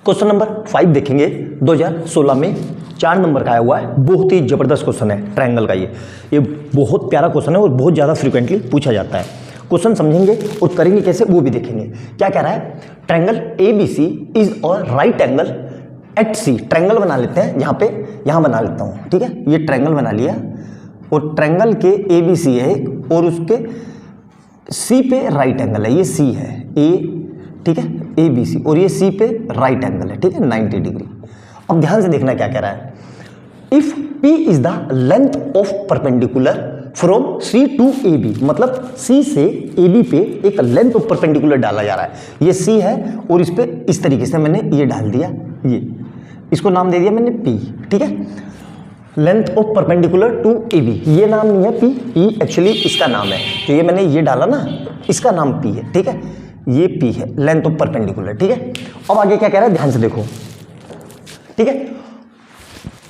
Question number 5 देखेंगे 2016 में 4 number का आया हुआ है। बहुत ही जबरदस्त क्वेश्चन है ट्रायंगल का। ये बहुत प्यारा क्वेश्चन है और बहुत ज़्यादा फ्रीक्वेंटली पूछा जाता है। क्वेश्चन समझेंगे और करेंगे कैसे वो भी देखेंगे। क्या कह रहा है, triangle ABC is a right angle at C। Triangle बना लेते हैं यहाँ बना लेता हूँ, ठीक है। ये ट्रायंगल बना लिया और ट्रायंगल के ABC है और उसके C पे राइट एंगल है, ये C है A, ठीक है, ABC और ये C पे राइट एंगल है, ठीक है, 90 डिग्री। अब ध्यान से देखना क्या कह रहा है, if P is the length of perpendicular from C to AB, मतलब C से AB पे एक लेंथ ऑफ परपेंडिकुलर डाला जा रहा है। ये C है और इस पे इस तरीके से मैंने ये डाल दिया, ये इसको नाम दे दिया मैंने P, ठीक है। Length of perpendicular to AB, ये नाम नहीं है P एक्चुअली इसका नाम है। तो ये मैंने ये डाला ना, इसका नाम P है, ठीक है, ये P है, लेंथ ऑफ परपेंडिकुलर, ठीक है। अब आगे क्या कह रहा है, ध्यान से देखो, ठीक है।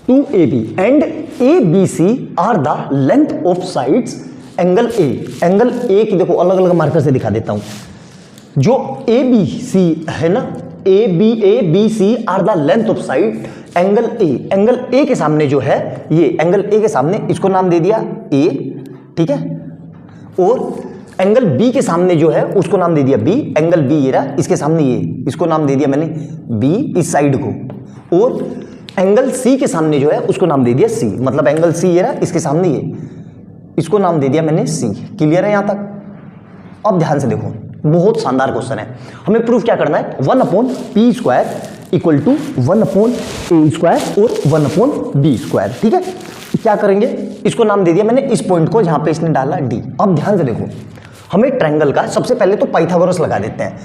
To AB and ABC are the length of sides angle A। Angle A की देखो अलग अलग मार्कर से दिखा देता हूं। जो ABC है ना, ABC are the length of side angle A। Angle A के सामने जो है, ये एंगल A के सामने इसको नाम दे दिया A, ठीक है। और एंगल B के सामने जो है उसको नाम दे दिया B। एंगल B ये रहा, इसके सामने ये, इसको नाम दे दिया मैंने B, इस साइड को। और एंगल C के सामने जो है उसको नाम दे दिया C, मतलब एंगल C ये रहा, इसके सामने ये, इसको नाम दे दिया मैंने C। क्लियर है यहां तक। अब ध्यान से देखो, बहुत शानदार क्वेश्चन है। हमें प्रूफ क्या करना है, 1/P² इक्वल टू 1/A² और 1/B², ठीक है। क्या करेंगे, इसको नाम दे दिया मैंने इस पॉइंट को जहां पे इसने डाला D। अब ध्यान से देखो, हमें ट्रायंगल का सबसे पहले तो पाइथागोरस लगा देते हैं।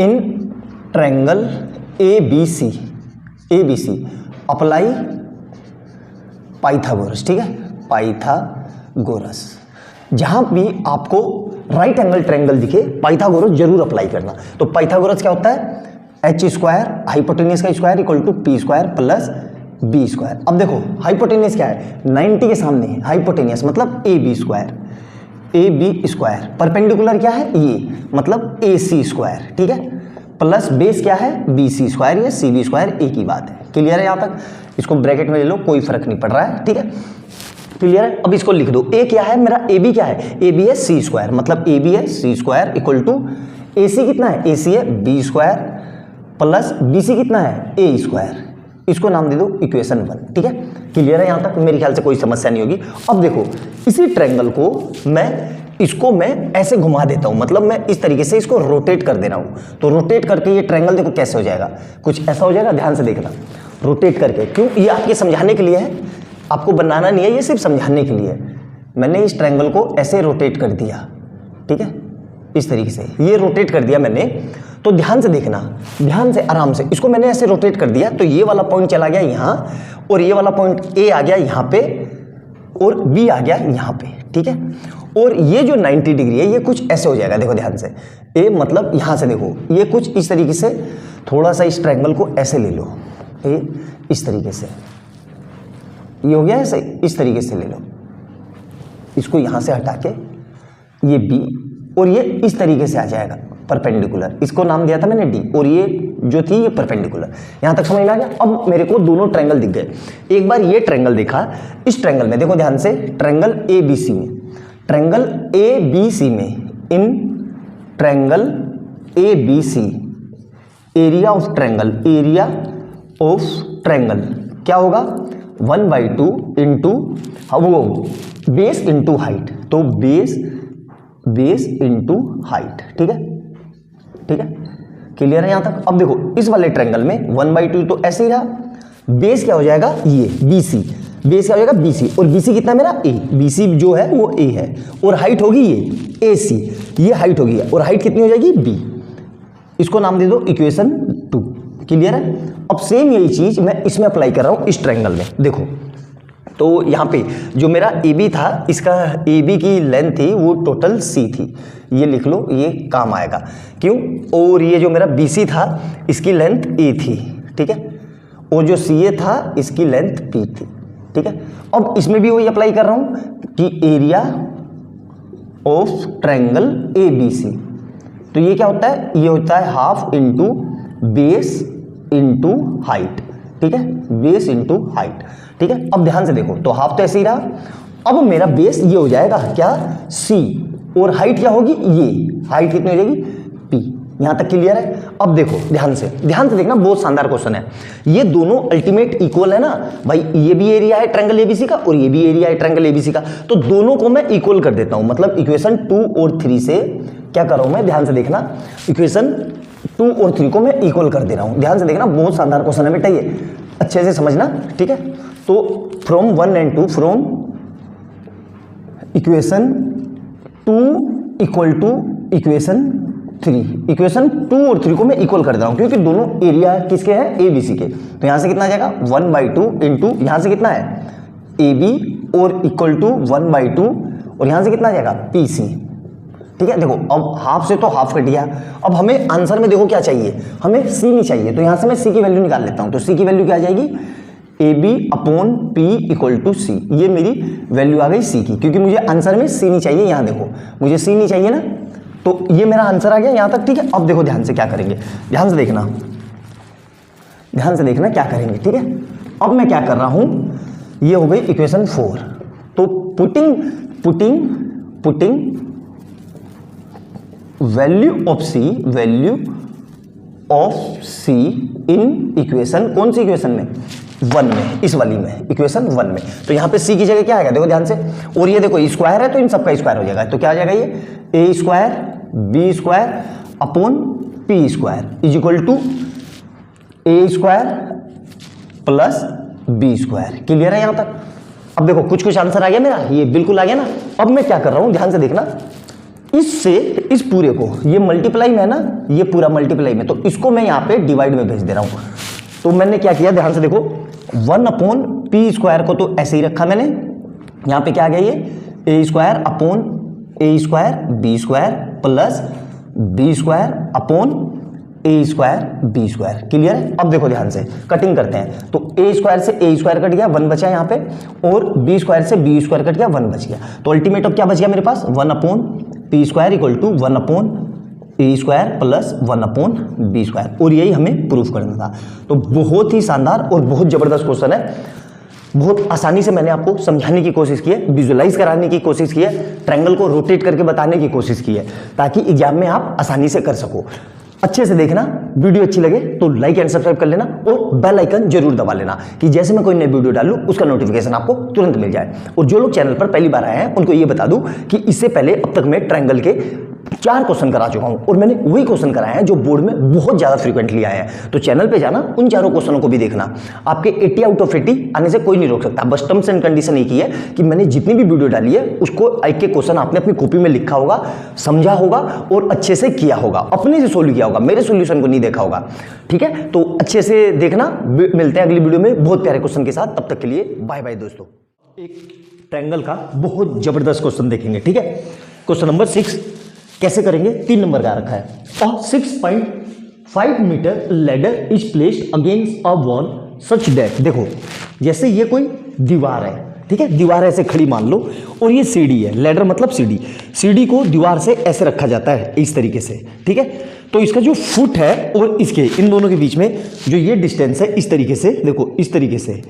In triangle ABC apply Pythagoras, ठीक है, पाइथागोरस। जहां भी आपको राइट एंगल ट्रायंगल दिखे पाइथागोरस जरूर अप्लाई करना। तो पाइथागोरस क्या होता है, H² हाइपोटेन्यूज का square equal to P² plus B²। अब देखो हाइपोटेन्यूज क्या है, 90 के सामने है हाइपोटेन्यूज, मतलब AB²। परपेंडिकुलर क्या है, ये मतलब AC², ठीक है, प्लस बेस क्या है BC², ये CB², एक ही बात है। क्लियर है यहां तक। इसको ब्रैकेट में ले लो, कोई फर्क नहीं पड़ रहा है, ठीक है, क्लियर है। अब इसको लिख दो, A क्या है मेरा, AB क्या है, AB है C², मतलब AB है C² इक्वल टू AC कितना है, AC है B² प्लस BC कितना है A²। इसको नाम दे दो इक्वेशन 1, ठीक है। क्लियर है यहां तक, मेरे ख्याल से कोई समस्या नहीं होगी। अब देखो इसी ट्रायंगल को मैं ऐसे घुमा देता हूं, मतलब मैं इस तरीके से इसको रोटेट कर दे रहा हूं। तो रोटेट करके ये ट्रायंगल देखो कैसे हो जाएगा, कुछ ऐसा हो जाएगा। ध्यान से देखना, रोटेट करके, क्यों, ये आपके समझाने के लिए है, आपको बनाना नहीं है, ये सिर्फ समझाने के लिए। मैंने इस ट्रायंगल को ऐसे रोटेट कर दिया, ठीक है, इस तरीके से ये रोटेट कर दिया मैंने। तो ध्यान से देखना, ध्यान से आराम से, इसको मैंने ऐसे रोटेट कर दिया तो ये वाला पॉइंट चला गया यहाँ और ये वाला पॉइंट A आ गया यहाँ पे और B आ गया यहाँ पे, ठीक है। और ये जो 90 डिग्री है ये कुछ ऐसे हो जाएगा, देखो ध्यान से। A मतलब यहाँ से देखो, ये कुछ इस तरीके से, थोड़ा सा इस ट्रायंगल को ऐसे ले लो, A इस तरीके से, ये हो गया ऐसे, इस तरीके से ले लो, इसको यहाँ से हटा के ये B और ये इस तरीके से आ जाएगा परपेंडिकुलर, इसको नाम दिया था मैंने D, और ये जो थी ये परपेंडिकुलर। यहां तक समझ में आ गया। अब मेरे को दोनों ट्रायंगल दिख गए। एक बार ये ट्रायंगल देखा, इस ट्रायंगल में देखो ध्यान से, ट्रायंगल ABC में, in triangle ABC area of triangle क्या होगा, 1/2 इंटू वो बेस इंटू हाइट, तो बेस इंटू हाइट, ठीक है, ठीक है, क्लियर है यहां तक। अब देखो इस वाले ट्रायंगल में 1/2 तो ऐसे ही रहा, बेस क्या हो जाएगा, ये BC, बेस क्या हो जाएगा BC, और BC कितना है मेरा A, BC जो है वो A है, और हाइट होगी ये AC, ये हाइट होगी और हाइट कितनी हो जाएगी B। इसको नाम दे दो इक्वेशन 2। क्लियर है। अब सेम यही चीज मैं इसमें अप्लाई कर रहा हूं, इस ट्रायंगल में देखो। तो यहाँ पे जो मेरा AB था, इसका AB की लेंथ थी वो टोटल C थी, ये लिख लो, ये काम आएगा, क्यों, और ये जो मेरा BC था इसकी लेंथ A थी, ठीक है, और जो CA था इसकी लेंथ P थी, ठीक है। अब इसमें भी वही अप्लाई कर रहा हूँ कि एरिया ऑफ ट्रायंगल ABC, तो ये क्या होता है, ये होता है half into base into height, ठीक है, बेस इंटू हाइट, ठीक है। अब ध्यान से देखो, तो हाफ तो ऐसे ही रहा। अब मेरा बेस ये हो जाएगा क्या, c, और हाइट क्या होगी, ये हाइट कितनी हो जाएगी, p। यहां तक क्लियर है। अब देखो ध्यान से देखना, बहुत शानदार क्वेश्चन है। ये दोनों अल्टीमेट इक्वल है ना भाई, ये भी एरिया है ट्रायंगल एबीसी का और ये भी एरिया है ट्रायंगल एबीसी का, तो दोनों को मैं इक्वल कर देता हूं। मतलब इक्वेशन 2 और 3 से क्या कर रहा हूं मैं, ध्यान से देखना, इक्वेशन 2 और 3 को मैं इक्वल कर दे रहा हूं। ध्यान से देखना, बहुत शानदार क्वेश्चन है बेटा, ये अच्छे से समझना, ठीक है। तो from 1 and 2, from equation 2 equal to equation 3, equation 2 और 3 को मैं इक्वल कर रहा हूं, क्योंकि दोनों एरिया किसके हैं, ए बी सी के। तो यहां से कितना आ जाएगा 1/2 इंटू, यहां से कितना है ए बी और इक्वल टू 1/2, और यहां से कितना आ जाएगा पी सी, ठीक है। देखो अब हाफ से तो हाफ कट गया। अब हमें आंसर में देखो क्या चाहिए, हमें सी नहीं चाहिए, तो यहां से मैं सी की वैल्यू निकाल लेता हूं। तो सी की वैल्यू क्या आ जाएगी, A B upon P equal to C. ये मेरी वैल्यू आ गई सी की, क्योंकि मुझे आंसर में सी नहीं चाहिए। यहां देखो मुझे सी नहीं चाहिए ना, तो ये मेरा आंसर आ गया यहां तक, ठीक है। अब देखो ध्यान से क्या करेंगे, ध्यान से देखना क्या करेंगे, ठीक है। अब मैं क्या कर रहा हूं, ये हो गई इक्वेशन 4। तो putting value of C in equation, कौन सी इक्वेशन में, 1 में, इस वाली में, इक्वेशन 1 में। तो यहां पे सी की जगह क्या आएगा, देखो ध्यान से, और ये देखो स्क्वायर है तो इन सबका स्क्वायर हो जाएगा। तो क्या आ जाएगा, ये A square B square upon P square is equal to A square plus B square. Clear है यहां तक। अब देखो कुछ आंसर आ गया मेरा, ये बिल्कुल आ गया ना। अब मैं क्या कर रहा हूं, ध्यान से देखना, इससे इस पूरे को, ये मल्टीप्लाई में है ना, ये पूरा मल्टीप्लाई में, तो इसको मैं यहां पे डिवाइड में भेज दे रहा हूं। तो मैंने क्या किया, ध्यान से देखो, 1 अपॉन पी स्क्वायर को तो ऐसे ही रखा मैंने, यहां पे क्या आ गया, ये A square upon A square B square plus B square upon A square B square. Clear है। अब देखो ध्यान से कटिंग करते हैं, तो ए स्क्वायर से ए स्क्वायर कट गया, 1 बचा यहाँ पे, और बी स्क्वायर से बी स्क्वायर कट गया, 1 बच गया। तो अल्टीमेट अब क्या बच गया मेरे पास, 1 upon P square equal to 1 upon A square plus 1 upon B square, और यही हमें प्रूफ करना था। तो बहुत ही शानदार और बहुत जबरदस्त क्वेश्चन है। बहुत आसानी से मैंने आपको समझाने की कोशिश की है, विजुअलाइज कराने की कोशिश की है, ट्रायंगल को रोटेट करके बताने की कोशिश की है, ताकि एग्जाम में आप आसानी से कर सको। अच्छे से देखना, वीडियो अच्छी लगे तो लाइक एंड सब्सक्राइब कर लेना, और बेल आइकन जरूर दबा लेना, कि जैसे मैं कोई नई वीडियो डालूं उसका नोटिफिकेशन आपको तुरंत मिल जाए। और जो लोग चैनल पर पहली बार आए हैं उनको ये बता दूं कि इससे पहले अब तक मैं ट्रायंगल के 4 क्वेश्चन करा चुका हूं, और मैंने वही क्वेश्चन कराए हैं जो बोर्ड में बहुत ज्यादा फ्रीक्वेंटली आए हैं। तो चैनल पे जाना, उन 4 क्वेश्चनों को भी देखना। आपके 80 आउट ऑफ 80 आने से कोई नहीं रोक सकता। बस टर्म्स एंड कंडीशन एक ही है कि मैंने जितनी भी वीडियो डाली है उसको एक एक क्वेश्चन आपने अपनी कॉपी में लिखा होगा, समझा होगा और अच्छे से किया होगा, अपने से सोल्व किया होगा, मेरे सोल्यूशन को नहीं देखा होगा। ठीक है, तो अच्छे से देखना। मिलते हैं अगली वीडियो में बहुत प्यारे क्वेश्चन के साथ। तब तक के लिए बाय बाय दोस्तों। एक ट्रायंगल का बहुत जबरदस्त क्वेश्चन देखेंगे। ठीक है, क्वेश्चन नंबर 6 कैसे करेंगे, 3 नंबर का रखा है। और 6.5 metre ladder is placed against a wall such that, देखो जैसे ये कोई दीवार है, ठीक है, दीवार ऐसे खड़ी मान लो, और ये सीढ़ी है, लैडर मतलब सीढ़ी, सीढ़ी को दीवार से ऐसे रखा जाता है इस तरीके से। ठीक है, तो इसका जो फुट है और इसके इन दोनों के बीच में जो ये डिस्टेंस है, इस तरीके से देखो, इस तरीके से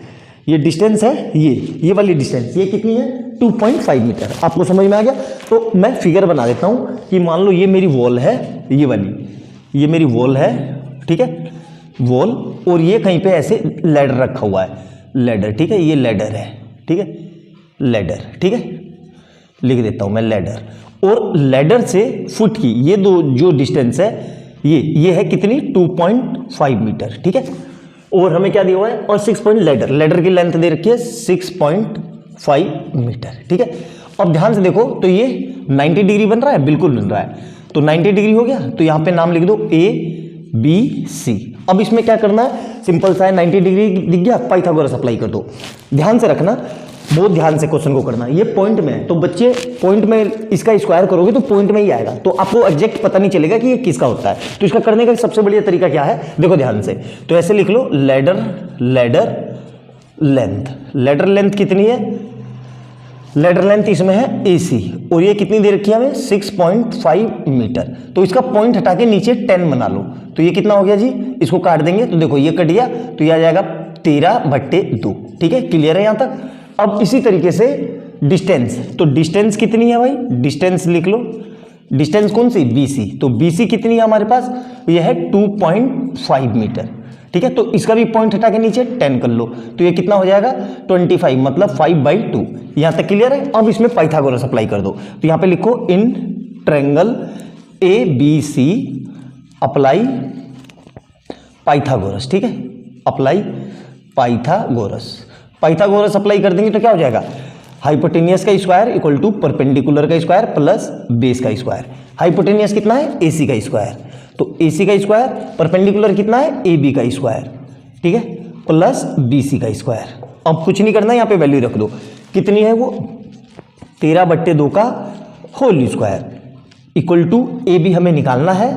ये डिस्टेंस है, ये वाली डिस्टेंस, ये कितनी है 2.5 मीटर। आपको समझ में आ गया। तो मैं फिगर बना देता हूं कि मान लो ये मेरी वॉल है, ये वाली, ये मेरी वॉल है, ठीक है, वॉल, और ये कहीं पे ऐसे लैडर रखा हुआ है, लैडर, ठीक है, ये लैडर है, ठीक है, लैडर, ठीक है, लिख देता हूं मैं लैडर। और लैडर से फुट की ये दो जो डिस्टेंस है, ये है कितनी 2.5 मीटर। ठीक है, और हमें क्या दिया हुआ है, और 6 पॉइंट लैडर, लैडर की लेंथ दे रखी है 6.5 मीटर। ठीक है, अब ध्यान से देखो, तो ये 90 डिग्री बन रहा है, बिल्कुल बन रहा है। तो 90 डिग्री हो गया, तो यहां पे नाम लिख दो ABC। अब इसमें क्या करना है, सिंपल सा है, 90 डिग्री दिख गया, पाइथागोरस अप्लाई कर दो। ध्यान से रखना, बहुत ध्यान से क्वेश्चन को करना। ये पॉइंट में है, तो बच्चे पॉइंट में इसका स्क्वायर करोगे तो पॉइंट में ही आएगा, तो आपको एग्जैक्ट पता नहीं चलेगा कि ये किसका होता है। तो इसका करने का सबसे बढ़िया तरीका क्या है, देखो ध्यान से, तो ऐसे लिख लो, लैडर लेंथ, लैडर लेंथ कितनी है लेटर लेंथ इसमें है AC और ये कितनी दे रखी है हमें 6.5 मीटर। तो इसका पॉइंट हटा के नीचे 10 बना लो, तो ये कितना हो गया जी, इसको काट देंगे तो देखो ये कट गया, तो ये आ जाएगा 13/2। ठीक है, क्लियर है यहाँ तक। अब इसी तरीके से डिस्टेंस, तो डिस्टेंस कितनी है भाई, डिस्टेंस लिख लो, डिस्टेंस कौन सी, BC। तो BC कितनी है हमारे पास, ये है 2.5 मीटर। ठीक है, तो इसका भी पॉइंट हटा के नीचे 10 कर लो, तो ये कितना हो जाएगा 25, मतलब 5/2। यहां तक क्लियर है। अब इसमें पाइथागोरस अप्लाई कर दो, तो यहां पे लिखो in triangle ABC apply Pythagoras. ठीक है, अप्लाई पाइथागोरस। पाइथागोरस अप्लाई कर देंगे तो क्या हो जाएगा, हाइपोटेनियस का स्क्वायर इक्वल टू परपेंडिकुलर का स्क्वायर प्लस बेस का स्क्वायर। हाइपोटेनियस कितना है, AC का स्क्वायर, तो AC का स्क्वायर, परपेंडिकुलर कितना है, AB का स्क्वायर। ठीक है, प्लस BC का स्क्वायर। अब कुछ नहीं करना, यहाँ पे वैल्यू रख दो, कितनी है वो 13/2 का whole square equal to AB हमें निकालना है,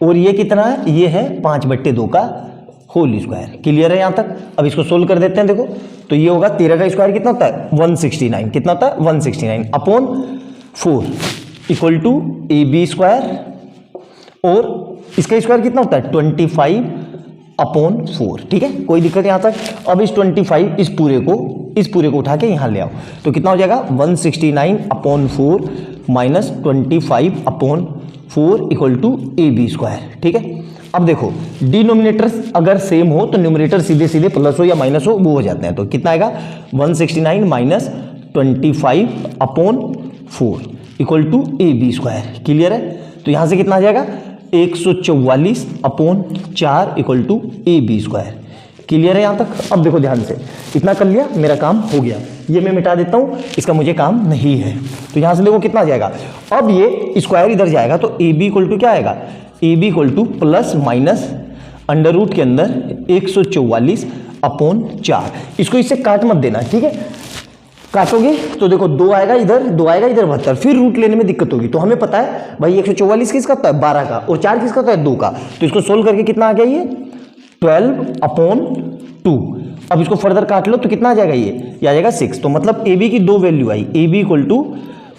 और ये कितना है, ये है 5/2 का होल स्क्वायर। क्लियर है यहाँ तक। अब इसको सोल्व कर देते हैं, देखो तो ये होगा 13 का स्क्वायर कितना होता है 169, कितना होता है 169 upon 4 equal to AB square, और इसका स्क्वायर कितना होता है 25 अपॉन 4। ठीक है, कोई दिक्कत यहाँ तक। अब इस 25 इस पूरे को उठा के यहाँ ले आओ, तो कितना हो जाएगा 169 upon 4 minus 25 upon 4 equal to AB square. ठीक है, अब देखो डिनोमिनेटर्स अगर सेम हो तो न्यूमरेटर सीधे सीधे प्लस हो या माइनस हो वो हो जाते हैं, तो कितना आएगा 169 minus 25 upon 4 equal to AB square. Clear है, तो यहाँ से कितना आ जाएगा 144 upon 4 equal to AB square. Clear है यहाँ तक। अब देखो ध्यान से, इतना कर लिया, मेरा काम हो गया, ये मैं मिटा देता हूँ, इसका मुझे काम नहीं है। तो यहाँ से देखो कितना आ जाएगा, अब ये स्क्वायर इधर जाएगा तो AB इक्वल टू क्या आएगा, AB equal to plus minus under root के अंदर 144 अपॉन 4। इसको इससे काट मत देना, ठीक है, काटोगे तो देखो 2 आएगा इधर, 2 आएगा इधर 72, फिर रूट लेने में दिक्कत होगी। तो हमें पता है भाई 144 किसका होता है 12 का, और 4 किसका होता है 2 का। तो इसको सोल्व करके कितना आ गया ये 12 अपॉन 2। अब इसको फर्दर काट लो तो कितना आ जाएगा, ये आ जाएगा 6। तो मतलब AB की 2 value I, AB equal to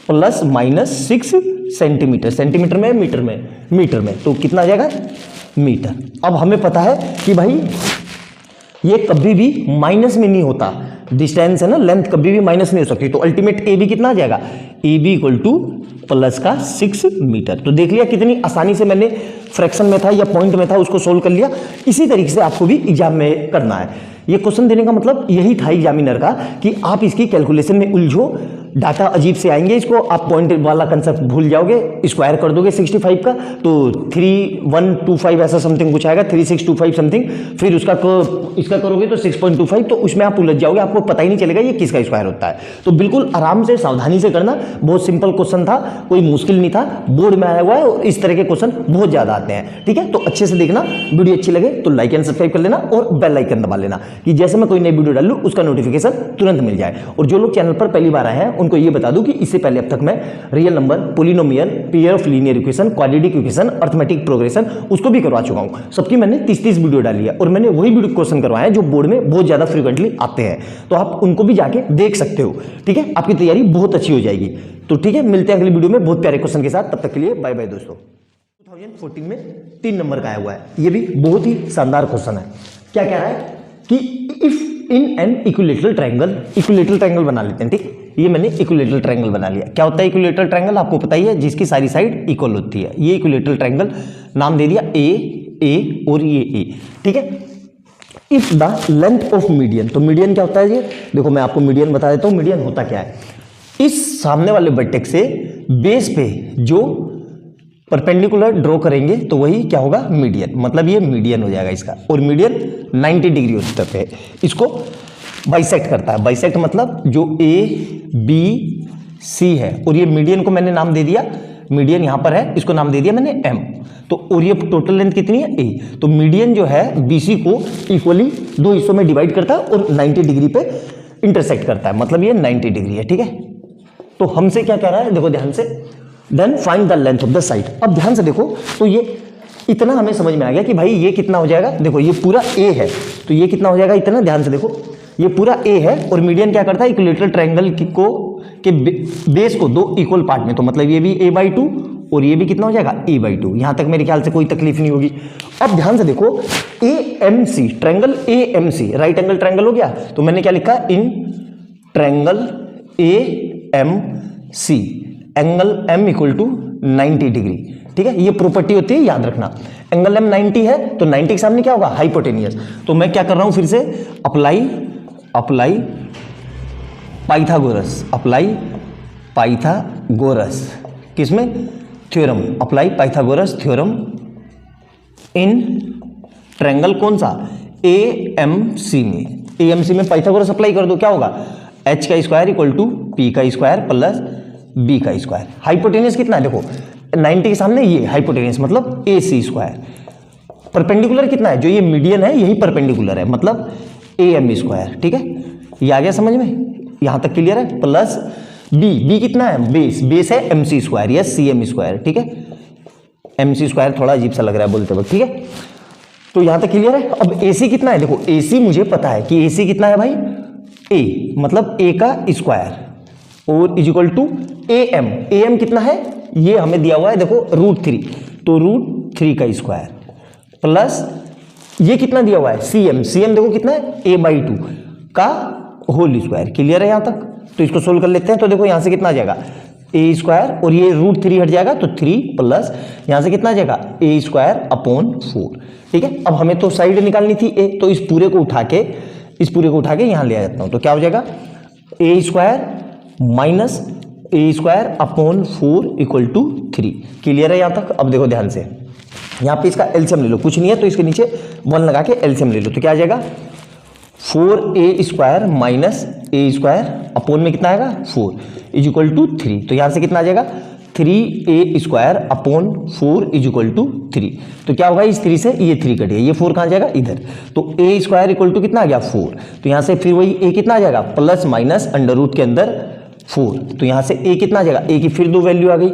plus minus 6 centimetre, centimetre में मीटर में, मीटर में, तो कितना आ जाएगा मीटर। अब हमें पता है कि भाई ये कभी भी माइनस में नहीं होता, डिस्टेंस है ना, लेंथ कभी भी माइनस नहीं हो सकती। तो अल्टीमेट AB कितना आ जाएगा, AB इक्वल टू प्लस का 6 मीटर। तो देख लिया कितनी आसानी से मैंने फ्रैक्शन में था या पॉइंट में था उसको सोल्व कर लिया। इसी तरीके से आपको भी एग्जाम में करना है। ये क्वेश्चन देने का मतलब यही था एग्जामिनर का कि आप इसकी कैलकुलेशन में उलझो, डाटा अजीब से आएंगे, इसको आप पॉइंट वाला कंसेप्ट भूल जाओगे, स्क्वायर कर दोगे 65 का तो 3125 ऐसा समथिंग कुछ आएगा, 3625 समथिंग, फिर उसका इसका करोगे तो 6.25, तो उसमें आप उलझ जाओगे, आपको पता ही नहीं चलेगा ये किसका स्क्वायर होता है। तो बिल्कुल आराम से सावधानी से करना, बहुत सिंपल क्वेश्चन था, कोई मुश्किल नहीं था, बोर्ड में आया हुआ है और इस तरह के क्वेश्चन बहुत ज्यादा आते हैं। ठीक है, तो अच्छे से देखना, वीडियो अच्छी लगे तो लाइक एंड सब्सक्राइब कर लेना और बेल आइकन दबा लेना कि जैसे मैं कोई नई वीडियो डालूं उसका नोटिफिकेशन तुरंत मिल जाए। और जो लोग चैनल पर पहली बार आए हैं उनको ये बता दूं कि इससे पहले अब तक मैं real number, polynomial, pair of linear equation, quadratic equation, arithmetic progression उसको भी करवा चुका हूं। सबकी मैंने 30 वीडियो डाली है और मैंने वही वीडियो क्वेश्चन करवाए हैं जो बोर्ड में बहुत ज्यादा फ्रीक्वेंटली आते हैं, तो आप उनको भी जाके देख सकते हो। ठीक है, आपकी तैयारी बहुत अच्छी हो जाएगी। तो ठीक है, मिलते हैं अगली वीडियो में बहुत प्यारे क्वेश्चन के साथ, तब तक के लिए बाय बाय दोस्तों। 2014 में 3 नंबर का आया हुआ है, ये भी बहुत ही शानदार क्वेश्चन है। क्या कह रहा है कि if in an equilateral triangle, equilateral triangle बना लेते हैं। ठीक, ये मैंने इक्विलेटरल ट्रायंगल बना लिया। क्या होता है इक्विलेटरल ट्रायंगल, आपको पता ही है, जिसकी सारी साइड इक्वल होती है। ये इक्विलेटरल ट्रायंगल, नाम दे दिया ए और ये ए। ठीक है, if the length of median, तो मीडियन क्या होता है, ये देखो मैं आपको मीडियन बता देता हूं। मीडियन होता क्या है, इस सामने वाले वर्टेक्स से बेस पे जो परपेंडिकुलर ड्रॉ करेंगे तो वही क्या होगा मीडियन, मतलब ये मीडियन हो जाएगा इसका। और मीडियन 90 डिग्री होता है, इसको बाइसेक्ट करता है। बाइसेक्ट मतलब जो ABC है, और ये मीडियन को मैंने नाम दे दिया, मीडियन यहां पर है, इसको नाम दे दिया मैंने M। तो और ये टोटल लेंथ कितनी है A। तो मीडियन जो है BC को इक्वली 2 हिस्सों में डिवाइड करता है और 90 डिग्री पे इंटरसेक्ट करता है, मतलब ये 90 डिग्री है। ठीक है, तो हमसे क्या कह रहा है, देखो ध्यान से, then find the length of the side. अब ध्यान से देखो, तो ये इतना हमें समझ में आ गया कि भाई ये कितना हो जाएगा। देखो ये पूरा A है, तो ये कितना हो जाएगा इतना, ध्यान से देखो, ये पूरा A है और मीडियन क्या करता है इक्विलेटरल ट्रायंगल को कि बेस को दो इक्वल पार्ट में, तो मतलब ये भी a/2 और ये भी कितना हो जाएगा a/2। यहां तक मेरे ख्याल से कोई तकलीफ नहीं होगी। अब ध्यान से देखो AMC, triangle AMC right angle triangle हो गया, तो मैंने क्या लिखा, in triangle AMC angle M equal to 90 degree. ठीक है, ये प्रॉपर्टी होती है, याद रखना। एंगल M 90 है तो 90 के सामने क्या होगा, हाइपोटेनियस। तो मैं क्या कर रहा हूं फिर से, अप्लाई पाइथागोरस किसमें, theorem, apply Pythagoras theorem in triangle कौन सा, AMC में। AMC में पाइथागोरस अप्लाई कर दो, क्या होगा, h का स्क्वायर इक्वल टू p का स्क्वायर प्लस b का स्क्वायर। हाइपोटेनियस कितना है, देखो 90 के सामने ये हाइपोटेनियस मतलब AC स्क्वायर। परपेंडिकुलर कितना है, जो ये मीडियन है यही परपेंडिकुलर है, मतलब AM स्क्वायर। ठीक है, ये आ गया समझ में, यहां तक क्लियर है। प्लस b कितना है, बेस है MC स्क्वायर या CM स्क्वायर। ठीक है, MC स्क्वायर थोड़ा अजीब सा लग रहा है बोलते वक्त। ठीक है, तो यहां तक क्लियर है। अब AC कितना है, देखो AC मुझे पता है कि AC कितना है भाई, A मतलब A का स्क्वायर और इज इक्वल टू AM कितना है, ये हमें दिया हुआ है देखो √3, तो √3 का स्क्वायर प्लस ये कितना दिया हुआ है, CM देखो कितना है, a/2 का होल स्क्वायर। क्लियर है यहां तक, तो इसको सोल्व कर लेते हैं। तो देखो यहां से कितना आ जाएगा, a स्क्वायर और ये √3 हट जाएगा तो 3 प्लस यहां से कितना आ जाएगा, a स्क्वायर अपॉन 4। ठीक है, अब हमें तो साइड निकालनी थी a, तो इस पूरे को उठा के यहां ले आ जाता हूं, तो क्या हो जाएगा, a square minus a square upon 4 equal to 3। Clear है यहां तक। अब देखो ध्यान से, यहां पे इसका एलसीएम ले लो, कुछ नहीं है तो इसके नीचे 1 लगा के एलसीएम ले लो, तो क्या आ जाएगा, 4a square minus a square upon में कितना आएगा 4 इज इक्वल टू 3। तो यहां से कितना आ जाएगा, 3a square upon 4 is equal to 3। तो क्या होगा, इस 3 से ये 3 कटेगा, ये 4 कहां जाएगा, इधर। तो a स्क्वायर इक्वल टू कितना आ गया 4, तो यहां से फिर वही a कितना आ जाएगा, प्लस माइनस अंडर रूट के अंदर 4, तो यहां से a कितना आ जाएगा, a की फिर दो वैल्यू आ गई,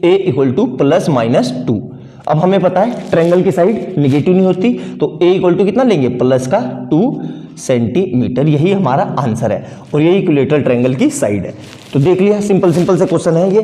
a equal to plus minus 2। अब हमें पता है ट्रायंगल की साइड निगेटिव नहीं होती, तो a इक्वल टू कितना लेंगे, प्लस का 2 सेंटीमीटर। यही हमारा आंसर है और यही इक्विलेटरल ट्रायंगल की साइड है। तो देख लिया, सिंपल से क्वेश्चन है ये।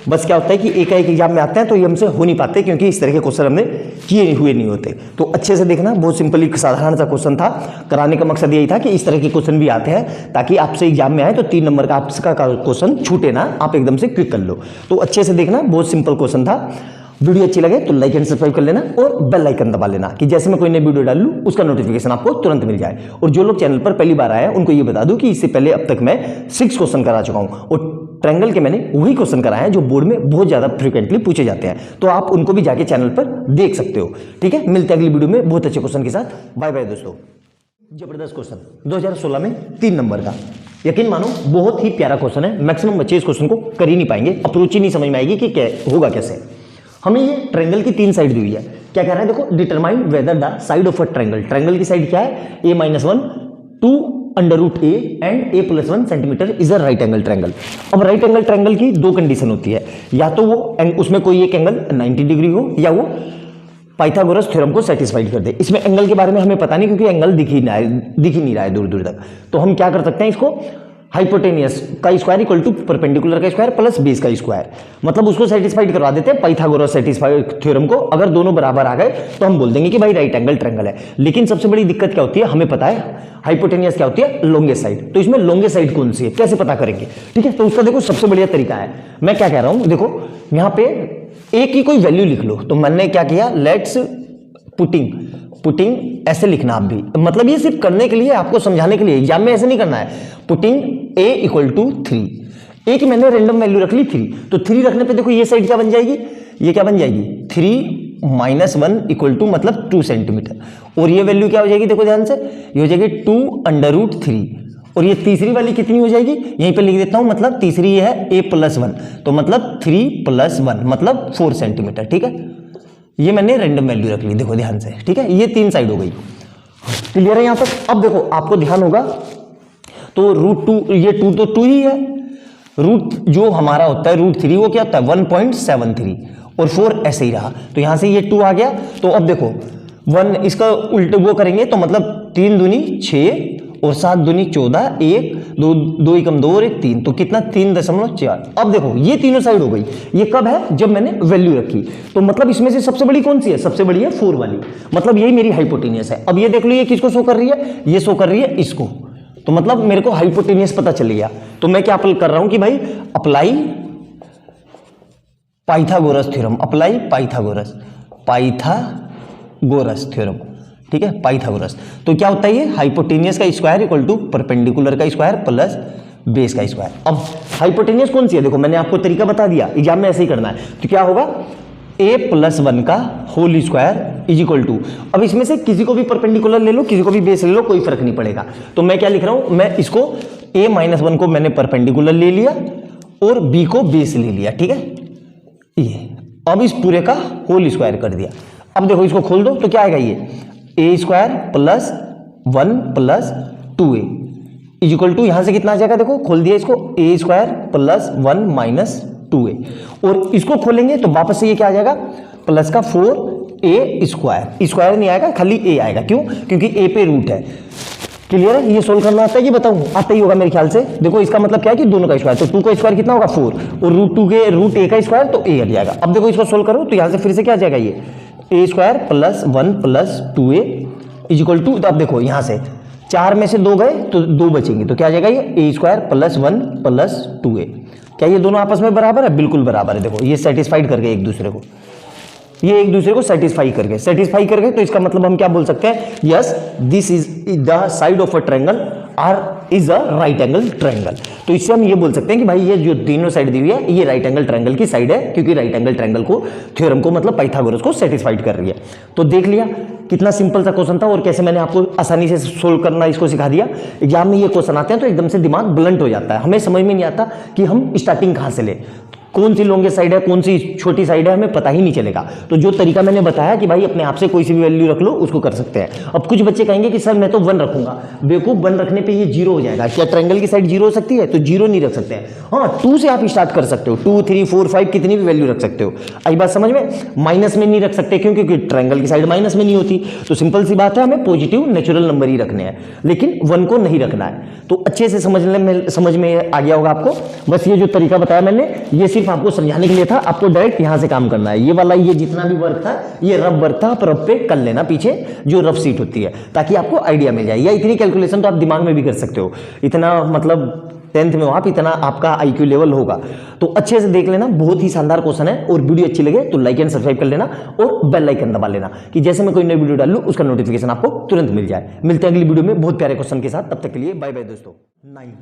बस क्या होता है कि एक एग्जाम में आते हैं तो ये हमसे हो नहीं पाते, क्योंकि इस तरह के क्वेश्चन हमने किए हुए नहीं होते। तो अच्छे से देखना, बहुत सिंपल एक साधारण सा क्वेश्चन था। कराने का मकसद यही था कि इस तरह के क्वेश्चन भी आते हैं, ताकि आपसे एग्जाम में आए तो 3 नंबर का आपका क्वेश्चन छूटे ना, आप एकदम से क्विक कर लो। तो अच्छे से देखना, बहुत सिंपल क्वेश्चन था। वीडियो अच्छी लगे तो लाइक एंड सब्सक्राइब कर लेना और बेल आइकन दबा लेना, कि जैसे मैं कोई नई वीडियो डाल लूँ उसका नोटिफिकेशन आपको तुरंत मिल जाए। और जो लोग चैनल पर पहली बार आए हैं उनको ये बता दूं कि इससे पहले अब तक मैं 6 क्वेश्चन करा चुका हूं, और ट्रायंगल के मैंने वही क्वेश्चन कराए हैं जो बोर्ड में बहुत ज्यादा फ्रिक्वेंटली पूछे जाते हैं। तो आप उनको भी जाके चैनल पर देख सकते हो। ठीक है, मिलते हैं अगली वीडियो में बहुत अच्छे क्वेश्चन के साथ। बाय बाय दोस्तों। जबरदस्त क्वेश्चन 2016 में 3 नंबर का, यकीन मानो बहुत ही प्यारा क्वेश्चन है। मैक्सिमम बच्चे इस क्वेश्चन को कर ही नहीं पाएंगे, अप्रोच ही नहीं समझ में आएगी कि क्या होगा कैसे। हमें ये ट्रायंगल की 3 साइड दी हुई है। क्या कह रहा है, देखो determine whether the side of a triangle. Triangle की साइड क्या है, a-1 2 under root a and a+1 centimetre is a right angle triangle. अब राइट एंगल ट्रायंगल की 2 कंडीशन होती है, या तो वो उसमें कोई एक एंगल 90 डिग्री हो, या वो पाइथागोरस थ्योरम को सेटिस्फाइड कर दे। इसमें एंगल के बारे में हमें पता नहीं, क्योंकि एंगल दिख ही नहीं रहा है दूर दूर तक। तो हम क्या कर सकते हैं, इसको हाइपोटेनियस का स्क्वायर इक्वल टू परपेंडिकुलर का स्क्वायर प्लस बेस का स्क्वायर, मतलब उसको सेटिस्फाइड करवा देते हैं पाइथागोरस सेटिस्फाइड थ्योरम को। अगर दोनों बराबर आ गए तो हम बोल देंगे कि भाई राइट एंगल ट्रायंगल है। लेकिन सबसे बड़ी दिक्कत क्या होती है, हमें पता है हाइपोटेनियस क्या होती है, लॉन्गेस्ट साइड। तो इसमें लॉन्गेस्ट साइड कौन सी है, कैसे पता करेंगे। ठीक है, तो उसका देखो सबसे बढ़िया तरीका है, मैं क्या कह रहा हूं, देखो यहां पे ए की कोई वैल्यू लिख लो। तो मैंने क्या किया, लेट्स पुटिंग ऐसे लिखना आप भी, मतलब ये सिर्फ करने के लिए, आपको समझाने के लिए, एग्जाम में ऐसे नहीं करना है। पुटिंग a इक्वल टू 3, ए की मैंने रैंडम वैल्यू रख ली 3, तो 3 रखने पे देखो ये साइड क्या बन जाएगी, ये क्या बन जाएगी 3 - 1 इक्वल टू मतलब 2 सेंटीमीटर। और ये वैल्यू क्या हो जाएगी, देखो ध्यान से, ये हो जाएगी 2 अंडर रूट 3। और ये तीसरी वाली कितनी हो जाएगी, यहीं पे लिख देता हूं, मतलब तीसरी ये है a+1, तो मतलब 3 + 1 मतलब 4 सेंटीमीटर। ठीक है, ये मैंने रैंडम वैल्यू रख ली, देखो ध्यान से। ठीक है, ये 3 साइड हो गई, क्लियर है यहां तक। अब देखो आपको ध्यान होगा, तो √2, ये 2 तो 2 ही है, रूट जो हमारा होता है √3 वो क्या होता है 1.73, और 4 ऐसे ही रहा, तो यहां से ये 2 आ गया। तो अब देखो 1 इसका उल्टे वो करेंगे तो मतलब 3 दूनी 6 और 7 दूनी 14, 1 2 2 एकम 2 और 1 3, तो कितना 3.4। अब देखो ये तीनों साइड हो गई। ये कब है? जब मैंने वैल्यू रखी। तो मतलब इसमें से सबसे बड़ी कौन सी है? सबसे बड़ी है 4 वाली, मतलब यही मेरी हाइपोटेनियस है। अब ये देख लो ये किसको शो कर रही है? ये शो कर रही है इसको। तो मतलब मेरे को हाइपोटेनियस पता चल गया। तो मैं क्या कर रहा हूं कि भाई apply Pythagoras theorem, apply Pythagoras theorem, ठीक है, पाइथागोरस। तो क्या होता है ये? हाइपोटेनियस का स्क्वायर इक्वल टू परपेंडिकुलर का स्क्वायर प्लस बेस का स्क्वायर। अब हाइपोटेनियस कौन सी है? देखो मैंने आपको तरीका बता दिया, एग्जाम में ऐसे ही करना है। तो क्या होगा? a+1 का whole square is equal to, अब इसमें से किसी को भी परपेंडिकुलर ले लो, किसी को भी बेस ले लो, कोई फर्क नहीं पड़ेगा। तो मैं क्या लिख रहा हूं? मैं इसको a-1 को मैंने परपेंडिकुलर ले लिया और b को बेस ले लिया, ठीक है। ये अब इस पूरे का होल स्क्वायर कर दिया। अब देखो इसको खोल दो तो क्या आएगा? ये a² + 1 + 2a is equal to, यहां से कितना आ जाएगा? देखो खोल दिया इसको, a² + 1 - 2a, और इसको खोलेंगे तो वापस से ये क्या आ जाएगा? प्लस का 4a²। स्क्वायर नहीं आएगा, खाली a आएगा। क्यों? क्योंकि a पे रूट है। क्लियर है? ये सोल्व करना आता है कि बताऊं? आता ही होगा मेरे ख्याल से। देखो इसका मतलब क्या है कि दोनों का स्क्वायर, तो 2 का स्क्वायर कितना होगा? 4, और √2 के √a का स्क्वायर तो a आ जाएगा। अब देखो इसको सोल्व करो तो यहां से फिर से क्या आ जाएगा? ये a² + 1 + 2a is equal to, अब देखो यहां से 4 में से 2 गए तो 2 बचेंगे, तो क्या आ जाएगा? ये a² + 1 + 2a। क्या ये दोनों आपस में बराबर है? बिल्कुल बराबर है। देखो ये सेटिस्फाइड कर गए एक दूसरे को, ये एक दूसरे को सेटिस्फाई कर गए। तो इसका मतलब हम क्या बोल सकते हैं? Yes, this is the side of a triangle are is a right angle triangle. तो इससे हम ये बोल सकते हैं कि भाई ये जो तीनों साइड दी हुई है ये राइट एंगल ट्रायंगल की साइड है, क्योंकि राइट एंगल ट्रायंगल को थ्योरम को मतलब पाइथागोरस को सेटिस्फाइड कर रही है। तो देख लिया कितना सिंपल सा क्वेश्चन था और कैसे मैंने आपको आसानी से सोल्व करना इसको सिखा दिया। एग्जाम में ये क्वेश्चन आते हैं तो एकदम से दिमाग ब्लंट हो जाता है, हमें समझ में नहीं आता कि हम स्टार्टिंग कहां से ले, कौन सी लॉन्गेस्ट साइड है, कौन सी छोटी साइड है, हमें पता ही नहीं चलेगा। तो जो तरीका मैंने बताया कि भाई अपने आप से कोई सी भी वैल्यू रख लो, उसको कर सकते हैं। अब कुछ बच्चे कहेंगे कि सर मैं तो 1 रखूंगा। बेवकूफ, 1 रखने पे ये 0 हो जाएगा। क्या ट्रायंगल की साइड 0 हो सकती है? तो 0 नहीं रख सकते हैं। हाँ, 2 से आप स्टार्ट कर सकते हो, 2 3 4 5 कितनी भी वैल्यू रख सकते हो। आई बात समझ में? माइनस में नहीं रख सकते, क्योंकि ट्रायंगल की साइड माइनस में नहीं होती। तो सिंपल सी बात है, हमें पॉजिटिव नेचुरल नंबर ही रखने हैं, लेकिन 1 को नहीं रखना है। तो अच्छे से समझ में आ गया होगा आपको। बस ये जो तरीका बताया मैंने, ये सिर्फ आपको समझाने के लिए था। आपको डायरेक्ट यहां से काम करना है। ये वाला ये जितना भी वर्क था ये रफ वर्क था, आप रफ पे कर लेना पीछे जो रफ सीट होती है, ताकि आपको आइडिया मिल जाए। या इतनी कैलकुलेशन तो आप दिमाग में भी कर सकते हो, इतना मतलब 10th में हो आप, इतना आपका IQ लेवल होगा। तो अच्छे से देख लेना, बहुत ही शानदार क्वेश्चन है। और वीडियो अच्छी लगे तो लाइक एंड सब्सक्राइब कर लेना और बेल आइकन दबा लेना कि जैसे मैं कोई नई वीडियो डालूं उसका नोटिफिकेशन आपको तुरंत मिल जाए। मिलते हैं अगली वीडियो में बहुत प्यारे क्वेश्चन के साथ, तब तक के लिए बाय बाय दोस्तों। 9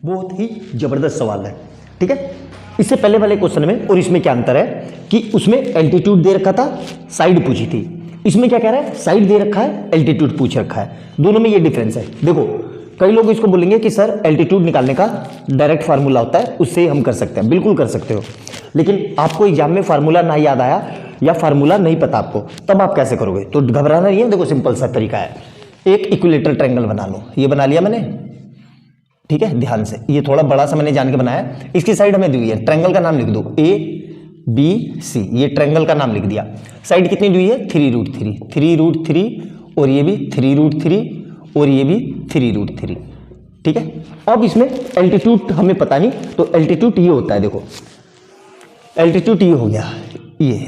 बहुत ही जबरदस्त सवाल है, ठीक है। इससे पहले वाले क्वेश्चन में और इसमें क्या अंतर है कि उसमें एल्टीट्यूड दे रखा था, साइड पूछी थी। इसमें क्या कह रहा है? साइड दे रखा है, एल्टीट्यूड पूछ रखा है। दोनों में ये डिफरेंस है। देखो कई लोग इसको बोलेंगे कि सर एल्टीट्यूड निकालने का डायरेक्ट फार्मूला होता है, उससे हम कर सकते हैं। बिल्कुल कर सकते हो, लेकिन आपको एग्जाम में फार्मूला ना याद आया या फार्मूला नहीं पता आपको, तब आप कैसे करोगे? तो घबराना नहीं है। देखो सिंपल सा तरीका है, एक इक्विलेटरल ट्रायंगल बना लो। ये बना लिया मैंने, ठीक है, ध्यान से। ये थोड़ा बड़ा सा मैंने जान के बनाया। इसकी साइड हमें दी हुई है, ट्रायंगल का नाम लिख दो ABC। ये ट्रायंगल का नाम लिख दिया। साइड कितनी दी हुई है? 3√3, 3√3, और ये भी 3√3, और ये भी 3√3, ठीक है। अब इसमें एल्टीट्यूड हमें पता नहीं, तो एल्टीट्यूड ये होता है। देखो एल्टीट्यूड ये हो गया, ये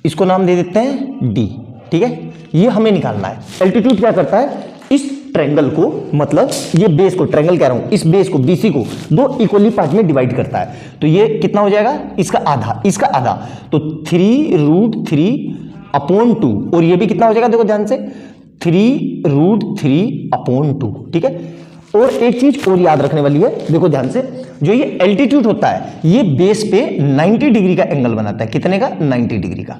इसको नाम दे देते हैं D, ठीक है। ये हमें निकालना है। एल्टीट्यूड क्या करता है? इस ट्रायंगल को, मतलब ये बेस को, ट्रायंगल कह रहा हूं, इस बेस को BC को 2 इक्वली पार्ट में डिवाइड करता है। तो ये कितना हो जाएगा? इसका आधा, इसका आधा, तो 3√3/2, और ये भी कितना हो जाएगा? देखो ध्यान से, 3√3/2, ठीक है। और एक चीज और याद रखने वाली है, देखो ध्यान से, जो ये एल्टीट्यूड होता है ये बेस पे 90 डिग्री का एंगल बनाता है। कितने का? 90 डिग्री का,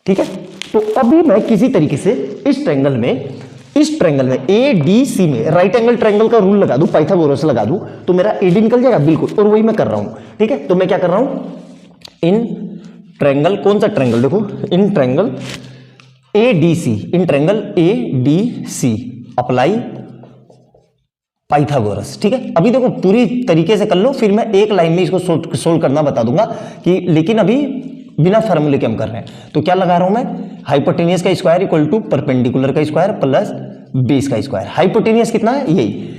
ठीक है। तो अभी मैं किसी तरीके से इस ट्रायंगल में ADC में राइट एंगल ट्रायंगल का रूल लगा दूं, पाइथागोरस लगा दूं, तो मेरा AD निकल जाएगा। बिल्कुल, और वही मैं कर रहा हूं, ठीक है। तो मैं क्या कर रहा हूं? इन ट्रायंगल, कौन सा ट्रायंगल? देखो in triangle ADC, in triangle ADC apply Pythagoras, ठीक है। अभी देखो पूरी तरीके से कर लो, फिर मैं एक लाइन में इसको सोल्व करना बता दूंगा कि, लेकिन अभी बिना फार्मूले के हम कर रहे हैं। तो क्या लगा रहा हूं मैं? हाइपोटेनियस का स्क्वायर इक्वल टू परपेंडिकुलर का स्क्वायर प्लस बेस का स्क्वायर। हाइपोटेनियस कितना है, यही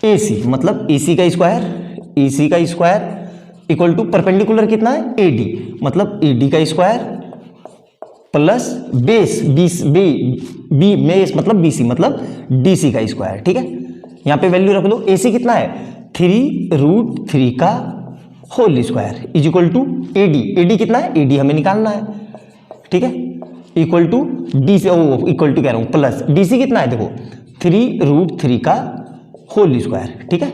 AC, मतलब AC का स्क्वायर इक्वल टू परपेंडिकुलर कितना है, AD, मतलब AD का स्क्वायर प्लस बेस बी मेस मतलब BC मतलब DC का स्क्वायर। ठीक है, यहाँ पे वैल्यू रख लो। AC कितना है, 3√3 का whole square is equal to AD कितना है, AD हमें निकालना है। ठीक है, equal to DC, equal to कह रहा हूँ प्लस DC कितना है, देखो 3√3 का होल स्क्वायर। ठीक है,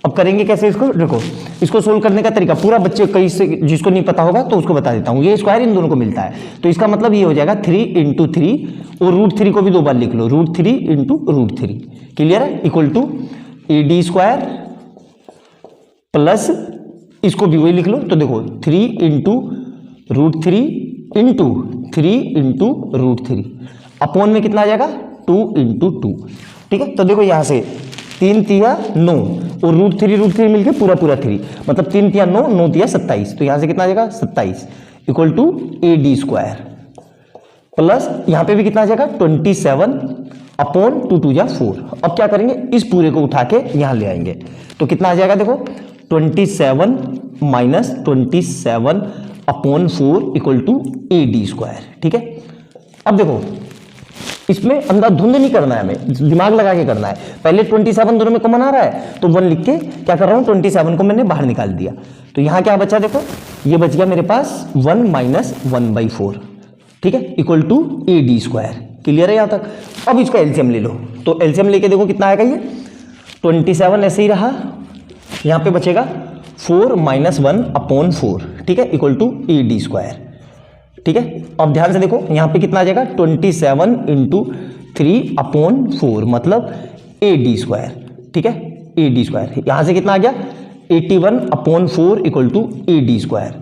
अब करेंगे कैसे इसको, देखो इसको सोल्व करने का तरीका पूरा बच्चे कई से जिसको नहीं पता होगा तो उसको बता देता हूँ। ये स्क्वायर इन दोनों को मिलता है, तो इसका मतलब ये हो जाएगा 3 × 3 और √3 को भी 2 बार लिख लो, √3 × √3। क्लियर है, equal to AD square plus इसको भी वही लिख लो, तो देखो 3 × √3 × 3 × √3 अपॉन में कितना आ जाएगा, 2 × 2। ठीक है, तो देखो यहाँ से 3 तिया 9 और √3 मिलके पूरा 3, मतलब 3 तिया 9, 9 तिया 27, तो यहाँ से कितना आ जाएगा 27 equal to AD square plus यहाँ पे भी कितना आ जाएगा 27 अपॉन 2 2 जा 4। अब क्या करेंगे, इस पूरे को उठा के यहाँ ले आएंगे, तो कितना आ जाएगा, देखो 27 minus 27 upon 4 equal to AD square. ठीक है, अब देखो इसमें अंधाधुंध नहीं करना है, हमें दिमाग लगा के करना है। पहले 27 दोनों में कॉमन आ रहा है तो 1 लिख के क्या कर रहा हूं, 27 को मैंने बाहर निकाल दिया, तो यहां क्या बचा, देखो ये बच गया मेरे पास 1 माइनस 1/4। ठीक है, equal to AD square. Clear है यहां तक। अब इसका एलसीएम ले लो, तो एलसीएम लेके देखो कितना आएगा, ये 27 ऐसे ही रहा, यहां पे बचेगा 4 माइनस 1 अपॉन 4। ठीक है, इक्वल टू AD स्क्वायर। ठीक है, अब ध्यान से देखो यहाँ पे कितना आ जाएगा, 27 × 3 अपॉन 4 मतलब AD स्क्वायर। ठीक है, AD स्क्वायर यहाँ से कितना आ गया, 81 upon 4 equal to AD square.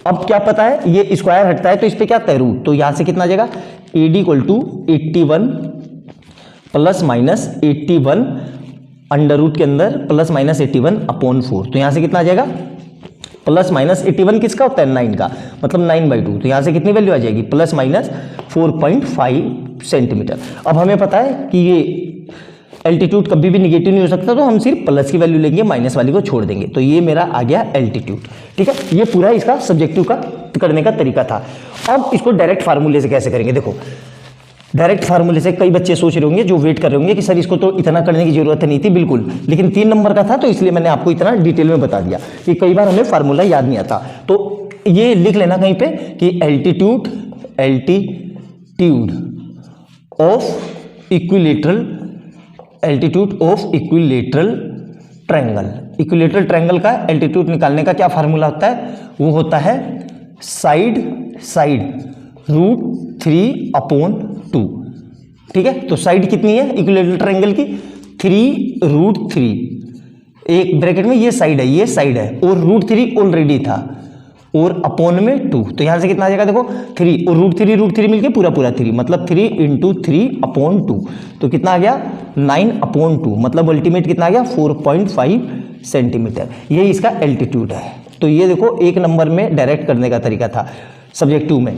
अब क्या पता है, ये स्क्वायर हटता है तो इस पे क्या आता है, रूट, तो यहाँ से कितना आ जाएगा, AD equal to 81 plus minus 81 under root के अंदर प्लस माइनस 81 अपॉन 4, तो यहाँ से कितना आ जाएगा, प्लस माइनस 81 किसका होता है, 9 का, मतलब 9/2, तो यहाँ से कितनी वैल्यू आ जाएगी, प्लस माइनस 4.5 सेंटीमीटर। अब हमें पता है कि ये एल्टीट्यूड कभी भी निगेटिव नहीं हो सकता, तो हम सिर्फ प्लस की वैल्यू लेंगे, माइनस वाली को छोड़ देंगे, तो ये मेरा आ गया एल्टीट्यूड। ठीक है, ये पूरा इसका सब्जेक्टिव का करने का तरीका था। अब इसको डायरेक्ट फार्मूले से कैसे करेंगे, देखो डायरेक्ट फार्मूले से कई बच्चे सोच रहे होंगे, जो वेट कर रहे होंगे कि सर इसको तो इतना करने की जरूरत नहीं थी, बिल्कुल, लेकिन 3 नंबर का था तो इसलिए मैंने आपको इतना डिटेल में बता दिया कि कई बार हमें फार्मूला याद नहीं आता। तो ये लिख लेना कहीं पे कि altitude of equilateral triangle. Equilateral triangle का एल्टीट्यूड निकालने का क्या फार्मूला होता है, वो होता है साइड √3/2। ठीक है, तो साइड कितनी है इक्विलेटरल ट्रायंगल की, 3√3, एक ब्रैकेट में ये साइड है और √3 ऑलरेडी था और अपॉन में 2, तो यहां से कितना आ जाएगा, देखो 3 और √3 मिलके पूरा 3, मतलब 3 × 3/2, तो कितना आ गया 9/2, मतलब अल्टीमेट कितना आ गया 4.5 सेंटीमीटर। ये इसका एल्टीट्यूड है। तो ये देखो 1 नंबर में डायरेक्ट करने का तरीका था सब्जेक्टिव में,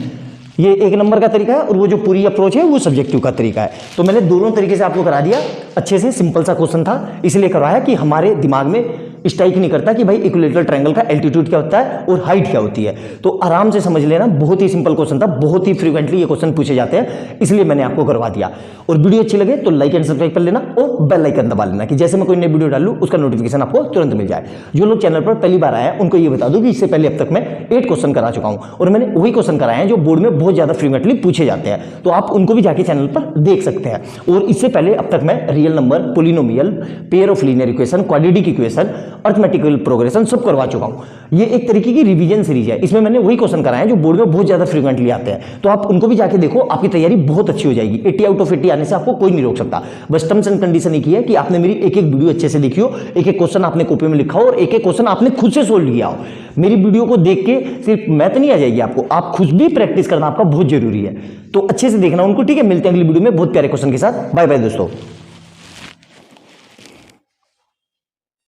ये 1 नंबर का तरीका है और वो जो पूरी अप्रोच है वो सब्जेक्टिव का तरीका है। तो मैंने दोनों तरीके से आपको करा दिया, अच्छे से, सिंपल सा क्वेश्चन था इसलिए करवाया कि हमारे दिमाग में स्ट्राइक नहीं करता कि भाई इक्विलेटरल ट्रायंगल का एल्टीट्यूड क्या होता है और हाइट क्या होती है, तो आराम से समझ लेना। बहुत ही सिंपल क्वेश्चन था, बहुत ही फ्रीक्वेंटली ये क्वेश्चन पूछे जाते हैं, इसलिए मैंने आपको करवा दिया। और वीडियो अच्छी लगे तो लाइक एंड सब्सक्राइब कर लेना और बेल आइकन दबा लेना कि जैसे मैं कोई नई वीडियो डालूं उसका नोटिफिकेशन आपको तुरंत मिल जाए। जो लोग चैनल पर पहली बार आए हैं उनको ये बता दूं कि इससे पहले अब तक मैं 8 क्वेश्चन करा चुका हूं और मैंने वही क्वेश्चन कराए हैं जो बोर्ड में बहुत ज्यादा फ्रीक्वेंटली पूछे जाते हैं, तो आप उनको भी जाके चैनल पर देख सकते हैं। और इससे पहले अब तक मैं real number, polynomial, pair of linear equation, quadratic equation, arithmetical progression सब करवा चुका हूं। ये एक तरीके की रिवीजन सीरीज है, इसमें मैंने वही क्वेश्चन कराए हैं जो बोर्ड में बहुत ज्यादा फ्रीक्वेंटली आते हैं, तो आप उनको भी जाके देखो, आपकी तैयारी बहुत अच्छी हो जाएगी। 80 आउट ऑफ 80 आने से आपको कोई नहीं रोक सकता। बस टर्म्स एंड कंडीशन एक ही है कि आपने मेरी एक वीडियो अच्छे से देखी हो, एक क्वेश्चन आपने कॉपी में लिखा हो और एक क्वेश्चन आपने खुद से सोल्व किया हो। मेरी वीडियो को देख के सिर्फ मैथ नहीं आ जाएगी आपको, आप खुद भी प्रैक्टिस करना आपका बहुत जरूरी है, तो अच्छे से देखना उनको। ठीक है, मिलते हैं अगली वीडियो में बहुत प्यारे क्वेश्चन के साथ। बाय बाय दोस्तों।